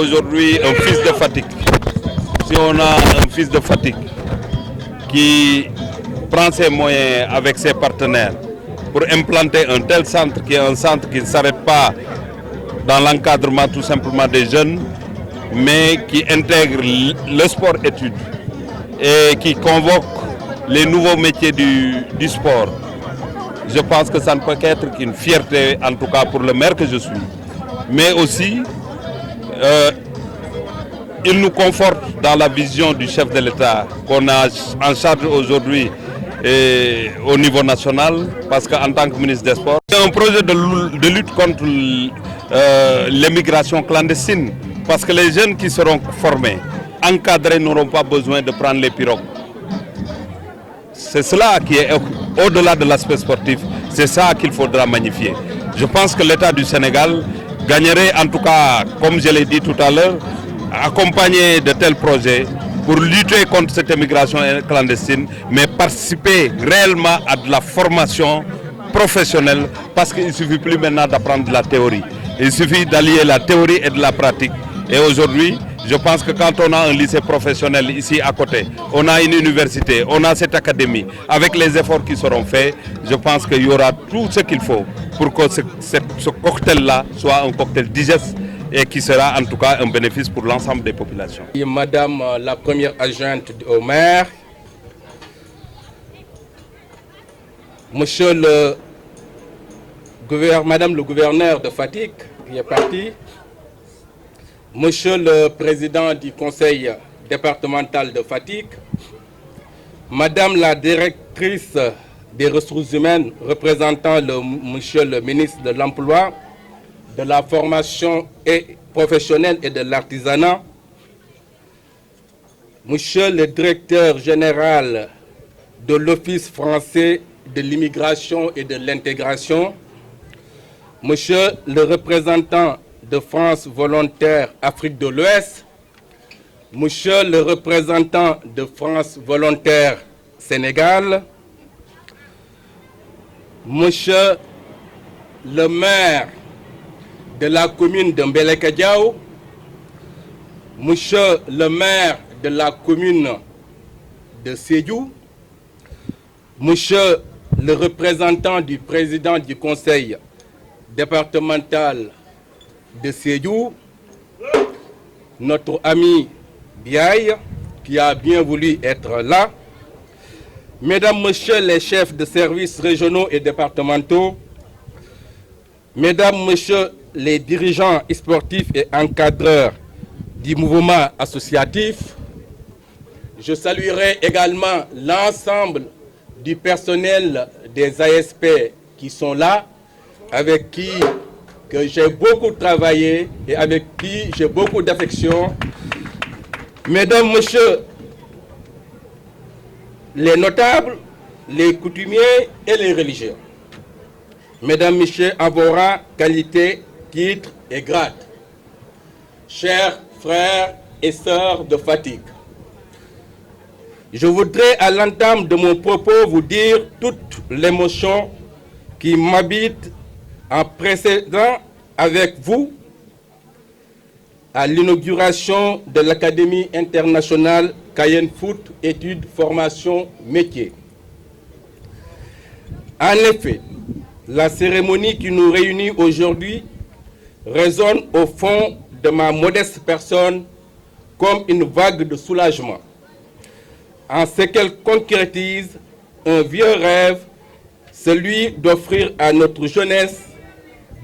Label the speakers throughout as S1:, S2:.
S1: aujourd'hui un fils de Fatick, si on a un fils de Fatick qui prend ses moyens avec ses partenaires pour implanter un tel centre qui est un centre qui ne s'arrête pas dans l'encadrement tout simplement des jeunes, mais qui intègre le sport-études et qui convoque les nouveaux métiers du sport. Je pense que ça ne peut qu'être qu'une fierté, en tout cas pour le maire que je suis. Mais aussi, il nous conforte dans la vision du chef de l'État qu'on a en charge aujourd'hui au niveau national, parce qu'en tant que ministre des Sports, c'est un projet de lutte contre l'immigration clandestine, parce que les jeunes qui seront formés, encadrés, n'auront pas besoin de prendre les pirogues. C'est cela qui est au-delà de l'aspect sportif, c'est ça qu'il faudra magnifier. Je pense que l'État du Sénégal gagnerait, en tout cas, comme je l'ai dit tout à l'heure, accompagner de tels projets pour lutter contre cette immigration clandestine, mais participer réellement à de la formation professionnelle, parce qu'il ne suffit plus maintenant d'apprendre de la théorie. Il suffit d'allier la théorie et de la pratique. Et aujourd'hui, je pense que quand on a un lycée professionnel ici à côté, on a une université, on a cette académie, avec les efforts qui seront faits, je pense qu'il y aura tout ce qu'il faut pour que ce cocktail-là soit un cocktail digeste et qui sera en tout cas un bénéfice pour l'ensemble des populations.
S2: Madame la première adjointe au maire, Madame le gouverneur de Fatick, qui est parti, Monsieur le président du conseil départemental de Fatick, Madame la directrice des ressources humaines représentant Monsieur le ministre de l'Emploi, de la formation professionnelle et de l'artisanat, Monsieur le directeur général de l'Office français de l'immigration et de l'intégration, Monsieur le représentant de France Volontaire Afrique de l'Ouest, Monsieur le représentant de France Volontaire Sénégal, Monsieur le maire de la commune de Mbelekadiao, Monsieur le maire de la commune de Sédhiou, Monsieur le représentant du président du conseil départemental de Sédhiou, notre ami Biaï, qui a bien voulu être là, Mesdames, Messieurs les chefs de services régionaux et départementaux, Mesdames, Messieurs les dirigeants sportifs et encadreurs du mouvement associatif, je saluerai également l'ensemble du personnel des ASP qui sont là, avec qui que j'ai beaucoup travaillé et avec qui j'ai beaucoup d'affection. Mesdames, Messieurs les notables, les coutumiers et les religieux, Mesdames, Messieurs, à vos rangs, qualités, titres et grades, chers frères et sœurs de Fatick, je voudrais à l'entame de mon propos vous dire toute l'émotion qui m'habite en précédant avec vous à l'inauguration de l'Académie internationale Cayenne Foot, études, formation, métiers. En effet, la cérémonie qui nous réunit aujourd'hui résonne au fond de ma modeste personne comme une vague de soulagement, en ce qu'elle concrétise un vieux rêve, celui d'offrir à notre jeunesse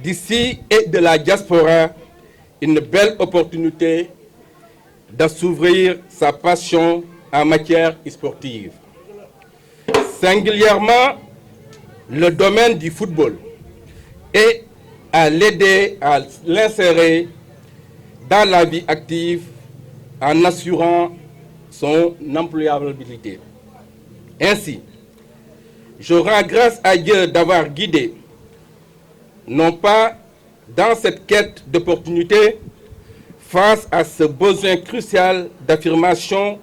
S2: d'ici et de la diaspora une belle opportunité d'assouvir sa passion en matière sportive. Singulièrement, le domaine du football et à l'aider à l'insérer dans la vie active en assurant son employabilité. Ainsi, je rends grâce à Dieu d'avoir guidé, non pas dans cette quête d'opportunité, face à ce besoin crucial d'affirmation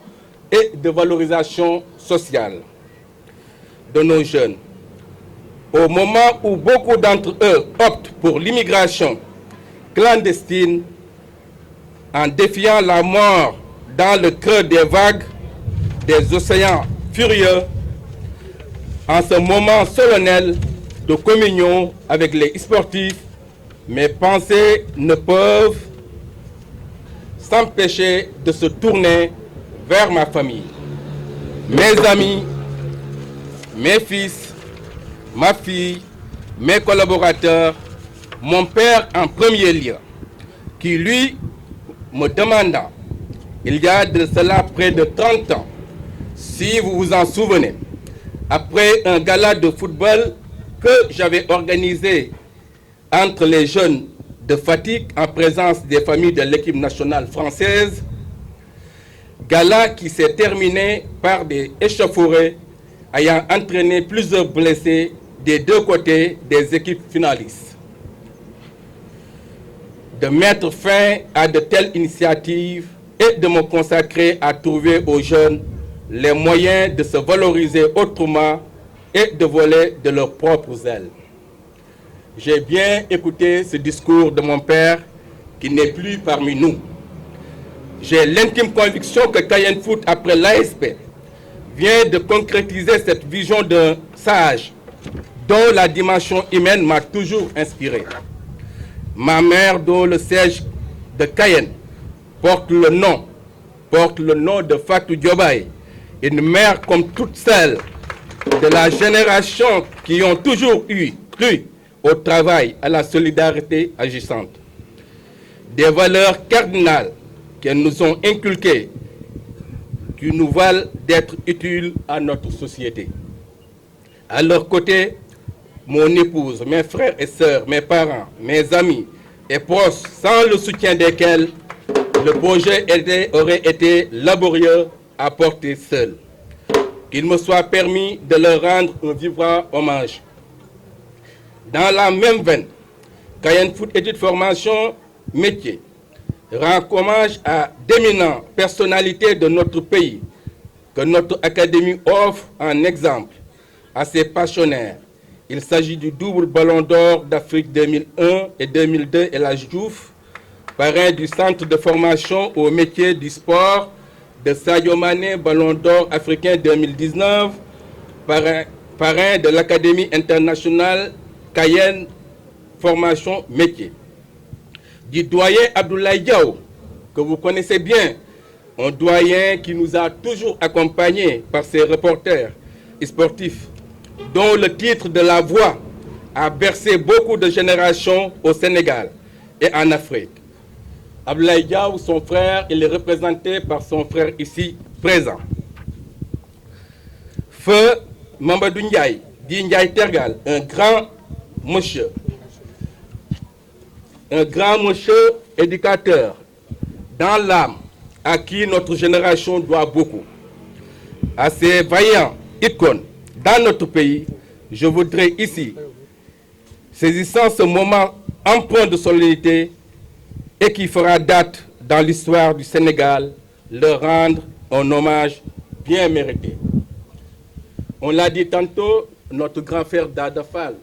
S2: et de valorisation sociale de nos jeunes. Au moment où beaucoup d'entre eux optent pour l'immigration clandestine, en défiant la mort dans le creux des vagues des océans furieux, en ce moment solennel de communion avec les sportifs, mes pensées ne peuvent s'empêcher de se tourner vers ma famille, mes amis, mes fils, ma fille, mes collaborateurs, mon père en premier lieu, qui lui me demanda, il y a de cela près de 30 ans, si vous vous en souvenez, après un gala de football que j'avais organisé entre les jeunes de Fatick en présence des familles de l'équipe nationale française, gala qui s'est terminé par des échauffourées ayant entraîné plusieurs blessés des deux côtés des équipes finalistes. De mettre fin à de telles initiatives et de me consacrer à trouver aux jeunes les moyens de se valoriser autrement et de voler de leurs propres ailes. J'ai bien écouté ce discours de mon père qui n'est plus parmi nous. J'ai l'intime conviction que Cayenne Foot, après l'ASP, vient de concrétiser cette vision d'un sage dont la dimension humaine m'a toujours inspiré. Ma mère, dont le siège de Cayenne porte le nom de Fatou Diobaye, une mère comme toutes celles de la génération qui ont toujours cru au travail, à la solidarité agissante. Des valeurs cardinales qu'elles nous ont inculquées, qui nous valent d'être utiles à notre société. À leur côté, mon épouse, mes frères et sœurs, mes parents, mes amis et proches, sans le soutien desquels le projet aurait été laborieux à porter seul. Qu'il me soit permis de leur rendre un vibrant hommage. Dans la même veine, Cayenne Foot Études Formation Métier rend hommage à d'éminentes personnalités de notre pays que notre académie offre en exemple à ses pensionnaires. Il s'agit du double ballon d'or d'Afrique 2001 et 2002 El Hadji Diouf, parrain du centre de formation au métier du sport de Sadio Mané, ballon d'or africain 2019, parrain de l'Académie internationale Cayenne Formation Métier. Du doyen Abdoulaye Diaw, que vous connaissez bien, un doyen qui nous a toujours accompagnés par ses reporters sportifs, dont le titre de la voix a bercé beaucoup de générations au Sénégal et en Afrique. Abdoulaye Diaw, son frère, il est représenté par son frère ici présent. Feu Mamadou Ndiaye, dit Ndiaye Tergal, un grand monsieur éducateur dans l'âme, à qui notre génération doit beaucoup. À ces vaillants icônes dans notre pays, je voudrais ici, saisissant ce moment empreint de solennité et qui fera date dans l'histoire du Sénégal, leur rendre un hommage bien mérité. On l'a dit tantôt, notre grand frère Dada Fall,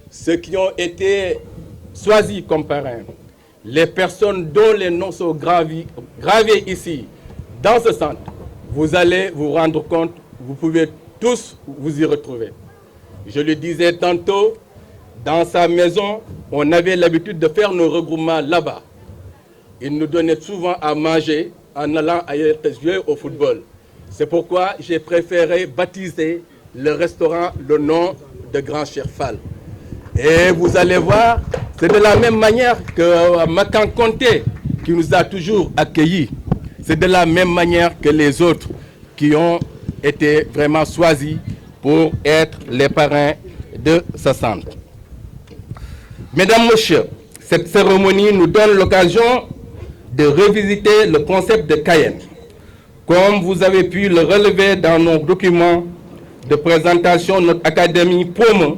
S2: ceux qui ont été choisis comme parrains, les personnes dont les noms sont gravés ici, dans ce centre, vous allez vous rendre compte, vous pouvez tous vous y retrouver. Je le disais tantôt, dans sa maison, on avait l'habitude de faire nos regroupements là-bas. Il nous donnait souvent à manger en allant ailleurs jouer au football. C'est pourquoi j'ai préféré baptiser le restaurant le nom de Grand Cheikh Fall. Et vous allez voir, c'est de la même manière que Makan Konté, qui nous a toujours accueillis. C'est de la même manière que les autres qui ont été vraiment choisis pour être les parrains de ce centre. Mesdames, Messieurs, cette cérémonie nous donne l'occasion de revisiter le concept de Cayenne. Comme vous avez pu le relever dans nos documents de présentation, notre académie promeut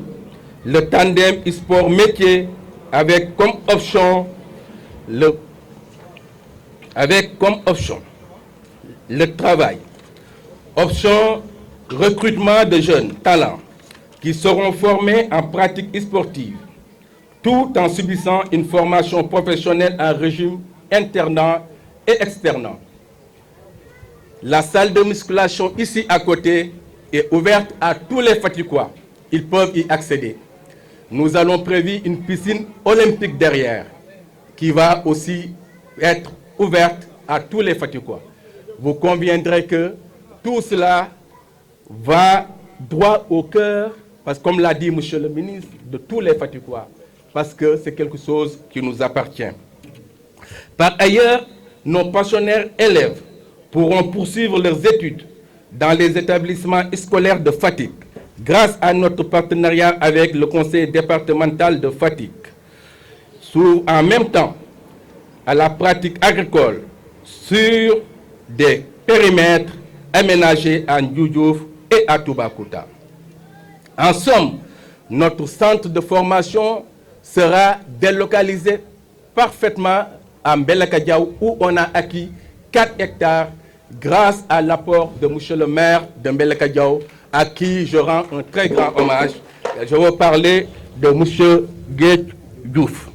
S2: le tandem e-sport métier avec comme option le travail. Option recrutement de jeunes talents qui seront formés en pratique sportive tout en subissant une formation professionnelle en régime internat et externats. La salle de musculation ici à côté est ouverte à tous les Fatikois. Ils peuvent y accéder. Nous allons prévoir une piscine olympique derrière qui va aussi être ouverte à tous les Fatikois. Vous conviendrez que tout cela va droit au cœur, parce que comme l'a dit Monsieur le ministre, de tous les Fatikois, parce que c'est quelque chose qui nous appartient. Par ailleurs, nos pensionnaires élèves pourront poursuivre leurs études dans les établissements scolaires de Fatick grâce à notre partenariat avec le conseil départemental de Fatick. En même temps, à la pratique agricole sur des périmètres aménagés à Ndioudiouf et à Toubacouta. En somme, notre centre de formation sera délocalisé parfaitement à Mbelaka Diaw où on a acquis 4 hectares grâce à l'apport de Monsieur le maire de Mbelaka Diaw à qui je rends un très grand hommage. Je veux parler de Monsieur Guèye Diouf.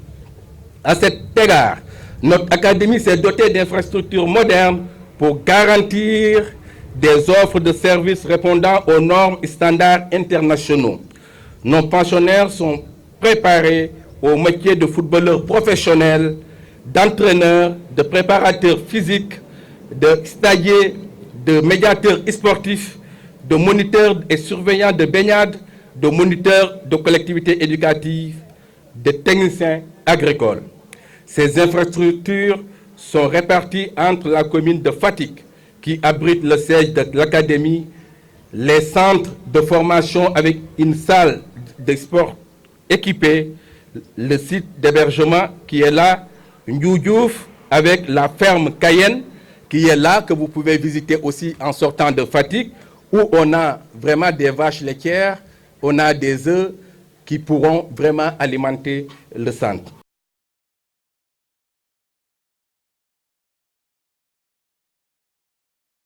S2: À cet égard, notre académie s'est dotée d'infrastructures modernes pour garantir des offres de services répondant aux normes et standards internationaux. Nos pensionnaires sont préparés au métier de footballeurs professionnels, d'entraîneurs, de préparateurs physiques, de stagiaires, de médiateurs sportifs, de moniteurs et surveillants de baignade, de moniteurs de collectivités éducatives, de techniciens agricoles. Ces infrastructures sont réparties entre la commune de Fatick, qui abrite le siège de l'académie, les centres de formation avec une salle de sport équipée, le site d'hébergement qui est là, Ndioudiouf avec la ferme Cayenne qui est là, que vous pouvez visiter aussi en sortant de Fatick, où on a vraiment des vaches laitières, on a des œufs qui pourront vraiment alimenter le centre.